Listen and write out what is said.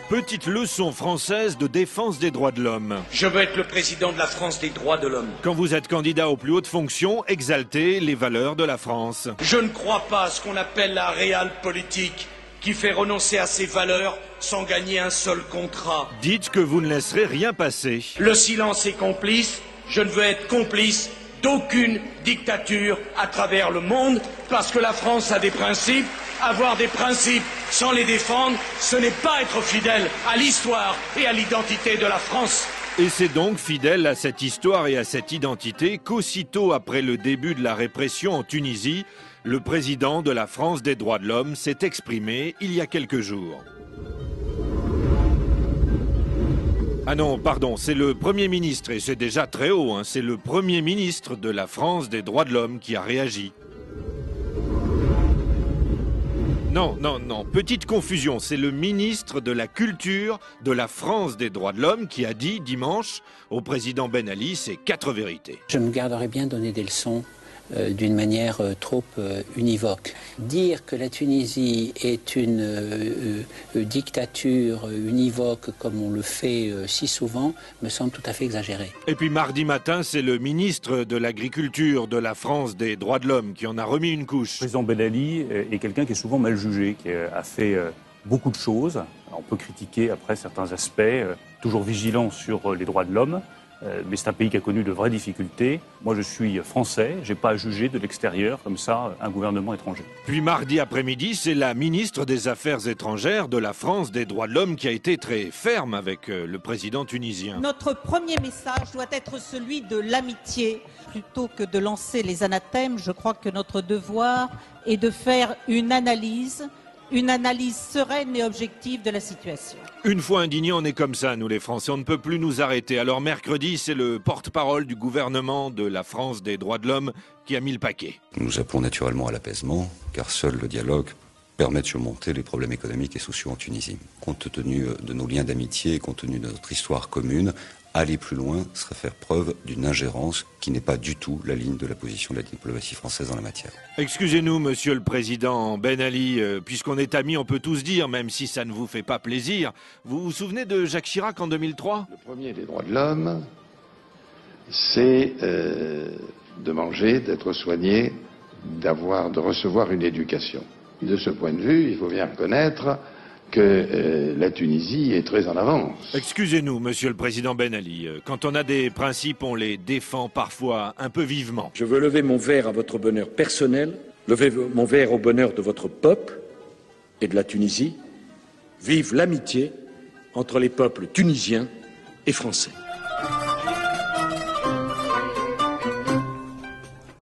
Petite leçon française de défense des droits de l'homme. Je veux être le président de la France des droits de l'homme. Quand vous êtes candidat aux plus hautes fonctions, exaltez les valeurs de la France. Je ne crois pas à ce qu'on appelle la réalpolitik, qui fait renoncer à ses valeurs sans gagner un seul contrat. Dites que vous ne laisserez rien passer. Le silence est complice, je ne veux être complice d'aucune dictature à travers le monde, parce que la France a des principes. Avoir des principes sans les défendre, ce n'est pas être fidèle à l'histoire et à l'identité de la France. Et c'est donc fidèle à cette histoire et à cette identité qu'aussitôt après le début de la répression en Tunisie, le président de la France des droits de l'homme s'est exprimé il y a quelques jours. Ah non, pardon, c'est le Premier ministre, et c'est déjà très haut, hein, c'est le Premier ministre de la France des droits de l'homme qui a réagi. Non, petite confusion, c'est le ministre de la Culture de la France des droits de l'homme qui a dit dimanche au président Ben Ali ces 4 vérités. Je me garderais bien de donner des leçons d'une manière trop univoque. Dire que la Tunisie est une dictature univoque comme on le fait si souvent me semble tout à fait exagéré. Et puis mardi matin, c'est le ministre de l'Agriculture de la France des droits de l'homme qui en a remis une couche. Le président Ben Ali est quelqu'un qui est souvent mal jugé, qui a fait beaucoup de choses. On peut critiquer après certains aspects, toujours vigilant sur les droits de l'homme. Mais c'est un pays qui a connu de vraies difficultés. Moi, je suis français, je n'ai pas à juger de l'extérieur, comme ça, un gouvernement étranger. Puis mardi après-midi, c'est la ministre des Affaires étrangères de la France des droits de l'homme qui a été très ferme avec le président tunisien. Notre premier message doit être celui de l'amitié. Plutôt que de lancer les anathèmes, je crois que notre devoir est de faire une analyse sereine et objective de la situation. Une fois indignés, on est comme ça, nous les Français, on ne peut plus nous arrêter. Alors mercredi, c'est le porte-parole du gouvernement de la France des droits de l'homme qui a mis le paquet. Nous appelons naturellement à l'apaisement, car seul le dialogue permet de surmonter les problèmes économiques et sociaux en Tunisie. Compte tenu de nos liens d'amitié et compte tenu de notre histoire commune, aller plus loin serait faire preuve d'une ingérence qui n'est pas du tout la ligne de la position de la diplomatie française en la matière. Excusez-nous, monsieur le président Ben Ali, puisqu'on est amis, on peut tous dire, même si ça ne vous fait pas plaisir. Vous vous souvenez de Jacques Chirac en 2003 ? Le premier des droits de l'homme, c'est de manger, d'être soigné, de recevoir une éducation. De ce point de vue, il faut bien reconnaître que la Tunisie est très en avance. Excusez-nous, monsieur le président Ben Ali, quand on a des principes, on les défend parfois un peu vivement. Je veux lever mon verre à votre bonheur personnel, lever mon verre au bonheur de votre peuple et de la Tunisie. Vive l'amitié entre les peuples tunisiens et français.